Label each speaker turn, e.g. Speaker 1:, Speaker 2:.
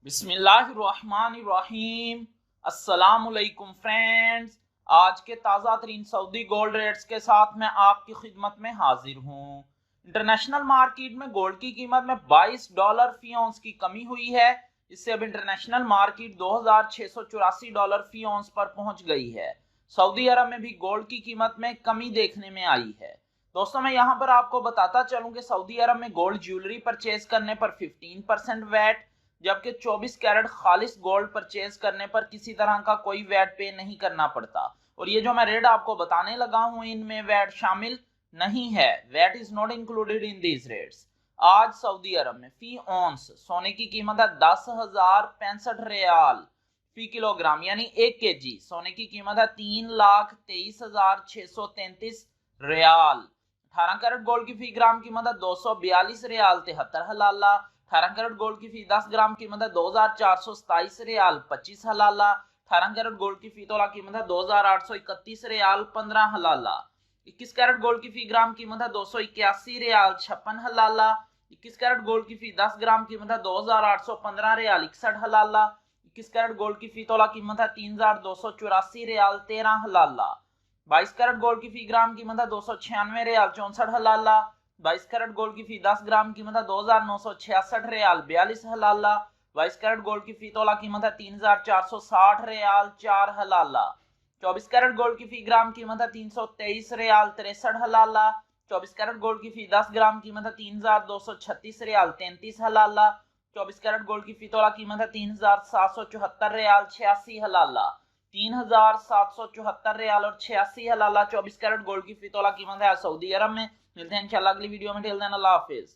Speaker 1: बिस्मिल्लाहिर्रहमानिर्रहीम। अस्सलामुअलैकुम फ्रेंड्स, आज के ताज़ा तरीन सऊदी गोल्ड रेट्स के साथ मैं आपकी खिदमत में हाजिर हूँ। इंटरनेशनल मार्केट में गोल्ड की कीमत में $22 फी औंस की कमी हुई है। इससे अब इंटरनेशनल मार्केट $2684 फी औंस पर पहुंच गई है। सऊदी अरब में भी गोल्ड की कीमत में कमी देखने में आई है। दोस्तों, मैं यहाँ पर आपको बताता चलूं कि सऊदी अरब में गोल्ड ज्वेलरी परचेज करने पर 15% वैट, जबकि 24 कैरेट खालिस गोल्ड परचेज करने पर किसी तरह का कोई वैट पे नहीं करना पड़ता। और ये जो मैं रेट आपको बताने लगा हूं, इनमें वैट शामिल नहीं है। VAT is not included in these rates. आज सऊदी अरब में फी औंस सोने की कीमत है 10,065 रियाल फी किलोग्राम, यानी 1 kg सोने की कीमत है 3,23,633 रियाल। 18 कैरेट गोल्ड की फी ग्राम कीमत है 242 रियाल 73 हलाला। 18 कैरेट गोल्ड की फी 10 ग्राम कीमत है 2,427 रियाल 25 हलाला। 18 कैरेट गोल्ड की फी तोला कीमत है 2,831 रियाल 15 हलाला। 21 कैरेट गोल्ड की फी ग्राम कीमत है 281 रियाल 56 हलाला। 21 कैरेट गोल्ड की फी 10 ग्राम कीमत है 2,815 रियाल 61 हलाला। 21 कैरेट गोल्ड की फी तोला कीमत है 3,284 रियाल 13 हलाला। 22 कैरेट गोल्ड की फी ग्राम कीमत है 296 रियाल 64 हलाला। 22 कैरेट गोल्ड की फी 10 ग्राम कीमत है 2,966 रियाल 42 हलाला। 22 कैरेट गोल्ड की फी तोला कीमत है 3,460 रियाल 4 हलाला। 24 कैरेट गोल्ड की फी ग्राम कीमत है 323 रियाल 63 हलाला। 24 कैरेट गोल्ड की फी 10 ग्राम कीमत है 3,236 रियाल 33 हलाला। 24 कैरेट गोल्ड की फी तोला कीमत है 3,774 रियाल 86 हलाला। 3,774 रियाल और 86 हलाला 24 कैरेट गोल्ड की फी तोला कीमत है सऊदी अरब में। मिलते हैं इंशाल्लाह अगली वीडियो में। टिल देन अल्लाह हाफिज।